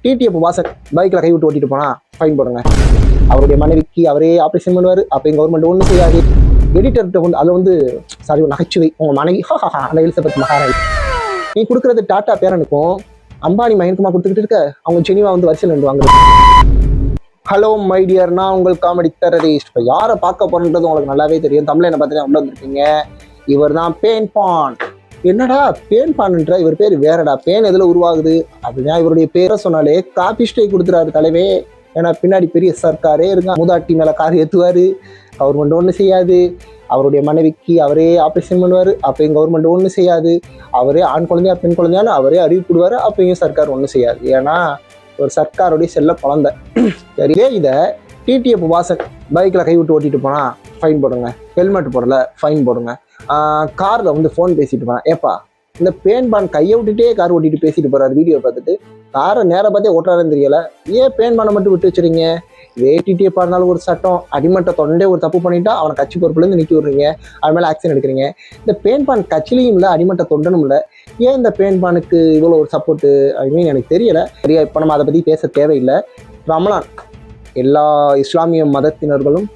TTF Vasan பைக்கில் கை விட்டு ஓட்டிட்டு போனால் ஃபைன் போடுங்க. அவருடைய மனைவிக்கு அவரே ஆப்ரேஷன் பண்ணுவார். அப்போ கவர்மெண்ட் ஒன்றும் செய்யாது. எடிட்டர்கிட்ட வந்து அதில் வந்து சாரி நகைச்சுவை, உங்கள் மனைவி அந்த எலிசபெத் மகாராணி நீ கொடுக்குறது டாட்டா பேரனுக்கும் அம்பானி மகனுக்குமா கொடுத்துக்கிட்டு இருக்க. அவங்க ஜெனிவா வந்து வரிசையில் நின்று வாங்குறது. ஹலோ மை டியர், நான் உங்கள் காமெடி டெரரிஸ்ட். இப்போ யாரை பார்க்க போறன்றது உங்களுக்கு நல்லாவே தெரியும். தமிழ் என்ன பார்த்தீங்கன்னா உள்ள வந்துருக்கீங்க. இவர் தான் பேன் பான். என்னடா பேன் பான்ன்ற இவர் பேர் வேறடா. பேன் எதுல உருவாகுது அப்படின்னா இவருடைய பேரை சொன்னாலே காப்பி ஸ்ட்ரைக் கொடுத்துறாரு தலைவே. ஏன்னா பின்னாடி பெரிய சர்க்காரே இருக்கா. மூதாட்டி மேல கார் ஏற்றுவாரு. கவர்மெண்ட் ஒன்றும் செய்யாது. அவருடைய மனைவிக்கு அவரே ஆப்ரேஷன் பண்ணுவார். அப்பயும் கவர்மெண்ட் ஒன்றும் செய்யாது. அவரே ஆண் குழந்தையா பெண் குழந்தையான்னு அவரே அறிவிப்பிடுவார். அப்பயும் சர்க்கார் ஒன்றும் செய்யாது. ஏன்னா ஒரு சர்க்காருடைய செல்ல குழந்தை. சரியே இதை டிடிஎஃப் வாசன் பைக்கில் கை விட்டு ஓட்டிட்டு போனால் ஃபைன் போடுங்க. ஹெல்மெட் போடல ஃபைன் போடுங்க. காரில் வந்து ஃபோன் பேசிட்டு போனேன். ஏப்பா இந்த பேன் பான் கையை விட்டுட்டே கார் ஓட்டிட்டு பேசிட்டு போறாரு. வீடியோ பார்த்துட்டு காரை நேராக பார்த்தே ஓட்டுறாருன்னு தெரியல. ஏன் பேன் பானை மட்டும் விட்டு வச்சுறீங்க? டிடிஎஃப் இருந்தாலும் ஒரு சட்டம். அடிமட்ட தொண்டே ஒரு தப்பு பண்ணிட்டா அவனை கட்சி பொறுப்புலேருந்து நிற்க விடுறீங்க. அது மேலே ஆக்ஷன் எடுக்கிறீங்க. இந்த பேன் பான் கட்சிலையும் இல்லை, அடிமட்ட தொண்டனும் இல்லை. ஏன் இந்த பேன் பானுக்கு இவ்வளோ ஒரு சப்போர்ட்டு? ஐ மீன் எனக்கு தெரியலை. சரியா, இப்போ நம்ம அதை பற்றி பேச தேவையில்லை. ரமலான் எல்லா இஸ்லாமிய மதத்தினர்களும்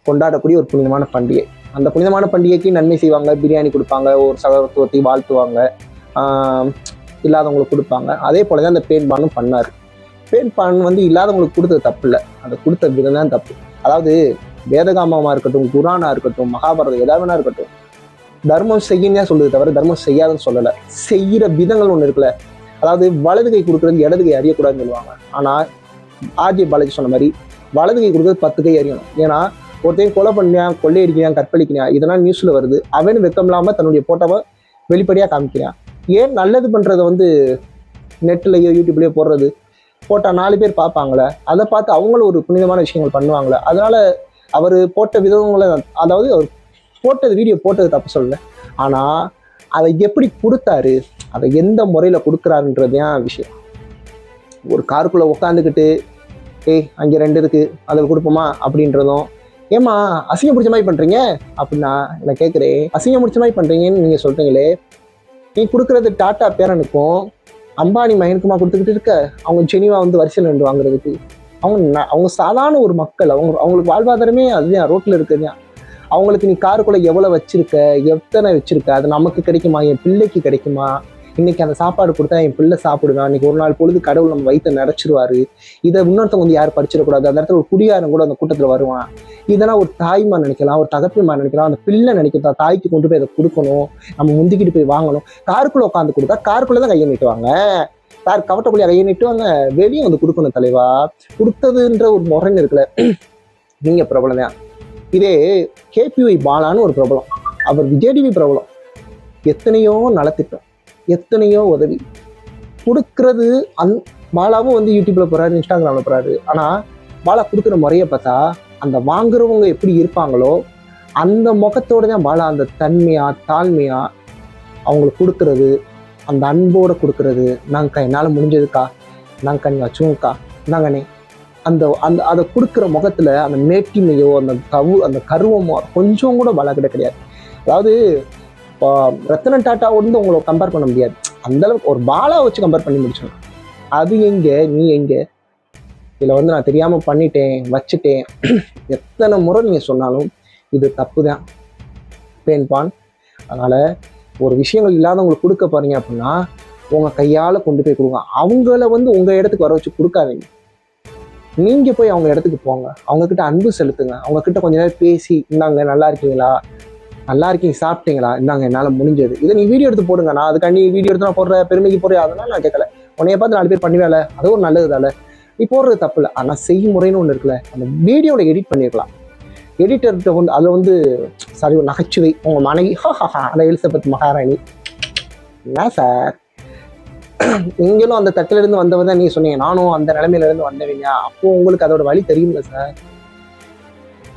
கொண்டாடக்கூடிய ஒரு புனிதமான பண்டிகை. அந்த புனிதமான பண்டிகைக்கு நன்மை செய்வாங்க. பிரியாணி கொடுப்பாங்க, ஒரு சகோதரத்துவத்தை வாழ்த்துவாங்க, இல்லாதவங்களுக்கு கொடுப்பாங்க. அதே போல தான் அந்த பேன் பானும் பண்ணார். பேன் பான் வந்து இல்லாதவங்களுக்கு கொடுத்தது தப்பு இல்லை, அதை கொடுத்த விதம் தான் தப்பு. அதாவது வேதகாமமாக இருக்கட்டும், குரானா இருக்கட்டும், மகாபாரதம் எதாவதுனா இருக்கட்டும், தர்மம் செய்யணும் சொல்லுது தவிர தர்மம் செய்யாதுன்னு சொல்லலை. செய்கிற விதங்கள் ஒன்று இருக்குல்ல. அதாவது வலது கை கொடுக்குறது இடது கை அறியக்கூடாதுன்னு சொல்லுவாங்க. ஆனால் ஆர்ஜே பாலாஜி சொன்ன மாதிரி வலது கை கொடுக்குறது 10 கை அறியணும். ஏன்னா ஒருத்தையும் கொலை பண்ணியான், கொள்ளையடிக்கிறான், கற்பழிக்கிறான், இதெல்லாம் நியூஸில் வருது. அவனு வெக்கம் இல்லாமல் தன்னுடைய போட்டோவை வெளிப்படையாக காமிக்கிறான். ஏன் நல்லது பண்ணுறதை வந்து நெட்லையோ யூடியூப்லேயோ போட்டால் 4 பேர் பார்ப்பாங்களே, அதை பார்த்து அவங்களும் ஒரு புனிதமான விஷயங்கள் பண்ணுவாங்களே. அதனால அவர் போட்ட விதங்களை, அதாவது அவர் போட்டது வீடியோ போட்டது தப்பு சொல்லலை. ஆனால் அதை எப்படி கொடுத்தாரு, அதை எந்த முறையில் கொடுக்குறாருன்றது தான் விஷயம். ஒரு காருக்குள்ளே உட்காந்துக்கிட்டு அங்கே 2 இருக்குது அதில் கொடுப்போமா அப்படின்றதும், ஏம்மா அசிங்கம் பிடிச்ச மாதிரி பண்ணுறீங்க அப்படின்னா நான் கேட்குறேன். அசிங்கம் பிடிச்ச மாதிரி பண்ணுறீங்கன்னு நீங்கள் சொல்கிறீங்களே, நீ கொடுக்குறது டாட்டா பேரனுக்கும் அம்பானி மகனுக்குமா கொடுத்துக்கிட்டு இருக்க. அவங்க ஜெனிவா வந்து வரிசையில் நின்று வாங்குறதுக்கு. அவங்க சாதாரண ஒரு மக்கள். அவங்களுக்கு வாழ்வாதாரமே அதுதான், ரோட்டில் இருக்குதுதான். அவங்களுக்கு நீ காருக்குள்ளே எவ்வளோ வச்சிருக்க, எத்தனை வச்சிருக்க, அது நமக்கு கிடைக்குமா, என் பிள்ளைக்கு கிடைக்குமா? இன்னைக்கு அந்த சாப்பாடு கொடுத்தா என் பிள்ளை சாப்பிடுவான், இன்னைக்கு ஒரு நாள் பொழுது கடவுள் நம்ம வயிற்ற நிறைச்சிருவாரு. இதை இன்னொருத்தவங்க வந்து யாரும் படிச்சிடக்கூடாது. அந்த இடத்துல ஒரு குடியாரம் கூட அந்த கூட்டத்தில் வருவான். இதெல்லாம் ஒரு தாய்மா நினைக்கலாம், ஒரு தகப்பன்மா நினைக்கலாம், அந்த பிள்ளை நினைக்கிறதா தாய்க்கு கொண்டு போய் அதை கொடுக்கணும், நம்ம முந்திக்கிட்டு போய் வாங்கணும். காருக்குள்ளே உட்காந்து கொடுத்தா காருக்குள்ளே தான் கையை நீட்டுவாங்க. கார் கவட்டக்குள்ளே கையை நீட்டுவாங்க, வெளியே வந்து கொடுக்கணும். தலைவா கொடுத்ததுன்ற ஒரு முறைன்னு இருக்குல்ல. நீங்க பிரபலம் தான். இதே கேபிஒய் பாலான்னு ஒரு பிரபலம், அவர் விஜய்டிவி பிரபலம். எத்தனையோ நலத்திட்டம், எத்தனையோ உதவி கொடுக்கறது. பாலாவும் வந்து யூடியூப்ல போறாரு, இன்ஸ்டாகிராம்ல போறாரு. ஆனா பாலா கொடுக்குற முறையை பார்த்தா அந்த வாங்குறவங்க எப்படி இருப்பாங்களோ அந்த முகத்தோட தான் பாலா அந்த தன்மையா தாழ்மையா அவங்களுக்கு கொடுக்கறது, அந்த அன்போட கொடுக்கறது. நாங்கக்கா என்னால் முடிஞ்சதுக்கா, நாங்கக்கா நீ வச்சுக்கா, நாங்கண்ணே அந்த அந்த அதை கொடுக்குற முகத்துல அந்த மேட்டிமையோ அந்த கருவமோ கொஞ்சம் கூட பாலா கிட்ட கிடையாது. அதாவது ரத்தன டாட்டா வந்து உங்களை கம்பேர் பண்ண முடியாது. அந்த அளவுக்கு ஒரு பாலா வச்சு கம்பேர் பண்ணி முடிச்சோம். அது எங்க நீ எங்க? இதில் வந்து நான் தெரியாமல் பண்ணிட்டேன் வச்சுட்டேன் எத்தனை முறை நீங்கள் சொன்னாலும் இது தப்பு தான் பேன் பான். அதனால் ஒரு விஷயங்கள் இல்லாதவங்களுக்கு கொடுக்க போறீங்க அப்படின்னா உங்கள் கையால் கொண்டு போய் கொடுங்க. அவங்கள வந்து உங்கள் இடத்துக்கு வர வச்சு கொடுக்காதீங்க. நீங்கள் போய் அவங்க இடத்துக்கு போங்க, அவங்கக்கிட்ட அன்பு செலுத்துங்க, அவங்கக்கிட்ட கொஞ்ச நேரம் பேசி, இந்தாங்க நல்லா இருக்கீங்களா, நல்லா இருக்கீங்க, சாப்பிட்டீங்களா, இந்தாங்க என்னால் முடிஞ்சது, இதை நீ வீடியோ எடுத்து போடுங்க. நான் அதுக்காண்டி வீடியோ எடுத்து நான் போடுற பெருமைக்கு போடுறேன் அதெல்லாம் நான் கேட்கல. உன்னைய பார்த்து 4 பேர் பண்ணுவேல, அது ஒரு நல்லது தானே. நீ போடுறது தப்பு இல்லை. ஆனால் செய்முறைன்னு ஒன்று இருக்குல்ல, அந்த வீடியோவில் எடிட் பண்ணியிருக்கலாம். எடிட்டர்கிட்ட வந்து அதில் வந்து சாரி ஒரு நகைச்சுவை, உங்கள் மனைவி அந்த எலிசபெத் மகாராணி. என்ன சார் நீங்களும் அந்த தட்டிலிருந்து வந்தவங்க தான் நீங்கள் சொன்னீங்க, நானும் அந்த நிலைமையிலேருந்து வந்தவீங்க. அப்போது உங்களுக்கு அதோட வழி தெரியுமில்ல சார்.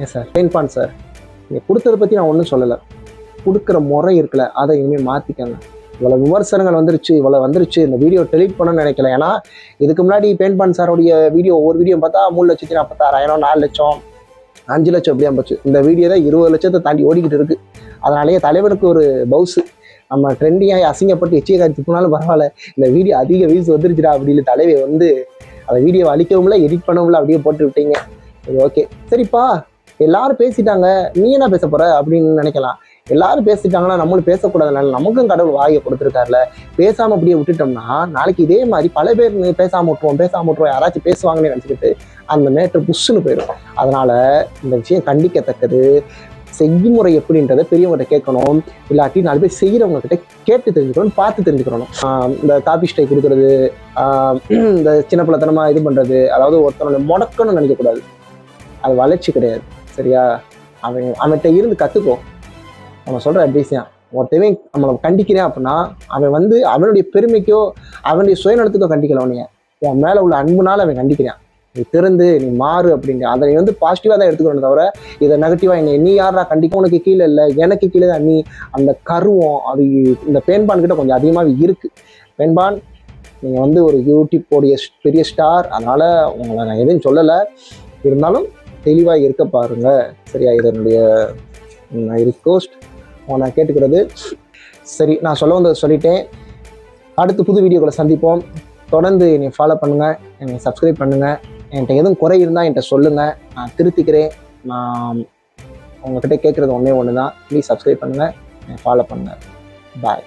ஏன் சார் பேன் பான் சார், நீங்கள் கொடுத்ததை பற்றி நான் ஒன்றும் சொல்லலை. கொடுக்குற முறை இருக்குல்ல, அதை இனிமேல் மாற்றிக்கங்க. இவ்வளோ விமர்சனங்கள் வந்துருச்சு, இவ்வளோ வந்துருச்சு, இந்த வீடியோ டெலீட் பண்ணணும்னு நினைக்கல. ஏன்னா இதுக்கு முன்னாடி பேன் பான் சாரோடைய வீடியோ ஒவ்வொரு வீடியோ பார்த்தா 3,46,000, 4 லட்சம், 5 லட்சம் இப்படியா போச்சு. இந்த வீடியோ தான் 20 லட்சத்தை தாண்டி ஓடிக்கிட்டு இருக்கு. அதனாலேயே தலைவனுக்கு ஒரு பவுஸு, நம்ம ட்ரெண்டிங்காக அசிங்கப்பட்டு எச்சியை காய்ச்சி போனாலும் பரவாயில்ல, இந்த வீடியோ அதிக வியூஸ் வந்துருச்சுடா அப்படின்னு தலைவை வந்து அந்த வீடியோ அழிக்கவும்ல எடிட் பண்ணவும்ல அப்படியே போட்டு விட்டீங்க. சரி, ஓகே, சரிப்பா, எல்லாரும் பேசிட்டாங்க, நீ என்ன பேச போற அப்படின்னு நினைக்கலாம். எல்லாரும் பேசிட்டாங்கன்னா நம்மளும் பேசக்கூடாதுனால நமக்கும் கடவுள் வாயை கொடுத்துருக்காருல, பேசாம அப்படியே விட்டுட்டோம்னா நாளைக்கு இதே மாதிரி பல பேர் பேசாம விட்டுருவோம் யாராச்சும் பேசுவாங்கன்னு நினைச்சுக்கிட்டு அந்த மேட்ரு புஷ்ஷுன்னு போயிடும். அதனால இந்த விஷயம் கண்டிக்கத்தக்கது. செய்முறை எப்படின்றத பெரியவங்ககிட்ட கேட்கணும், இல்லாட்டி 4 பேர் செய்கிறவங்க கிட்ட கேட்டு தெரிஞ்சுக்கணும், பார்த்து தெரிஞ்சுக்கணும். இந்த காபி ஸ்டை கொடுக்குறது, இந்த சின்ன பிள்ளைத்தனமா இது பண்றது, அதாவது ஒருத்தனோட முடக்கணும்னு நினைக்கக்கூடாது. அது வளர்ச்சி கிடையாது. சரியா? அவன்கிட்ட இருந்து கற்றுக்கோ. நம்ம சொல்கிற அட்வைஸ் தான். ஒருத்தவன் நம்மளை கண்டிக்கிறேன் அப்படின்னா அவன் வந்து அவனுடைய பெருமைக்கோ அவனுடைய சுயநலத்துக்கோ கண்டிக்கல, உன்னைய உன் மேலே உள்ள அன்புனால அவன் கண்டிக்கிறான். நீ திறந்து நீ மாறு அப்படின்னு அதை வந்து பாசிட்டிவாக தான் எடுத்துக்கணும், தவிர இதை நெகட்டிவாக நீ யாரா கண்டிக்க, உனக்கு கீழே இல்லை எனக்கு கீழே தான் நீ, அந்த கருவம் அது இந்த பேன்பான் கிட்ட கொஞ்சம் அதிகமாக இருக்குது. பேன்பான் நீங்கள் வந்து ஒரு யூடியூப்போடைய பெரிய ஸ்டார், அதனால் உங்களை நான் எதுவும் சொல்லலை, இருந்தாலும் தெளிவாக இருக்க பாருங்க. சரியா? இதனுடைய ரிக்வெஸ்ட் நான் கேட்டுக்கிறது. சரி, நான் சொல்ல வந்ததை சொல்லிட்டேன். அடுத்து புது வீடியோக்களை சந்திப்போம். தொடர்ந்து என்னை ஃபாலோ பண்ணுங்கள், என்னை சப்ஸ்கிரைப் பண்ணுங்கள். என்கிட்ட எதுவும் குறை இருந்தால் என்கிட்ட சொல்லுங்கள், நான் திருத்திக்கிறேன். நான் உங்கள்கிட்ட கேட்குறது ஒன்றே ஒன்று தான், ப்ளீஸ் சப்ஸ்கிரைப் பண்ணுங்கள், என்னை ஃபாலோ பண்ணுங்கள். பாய்.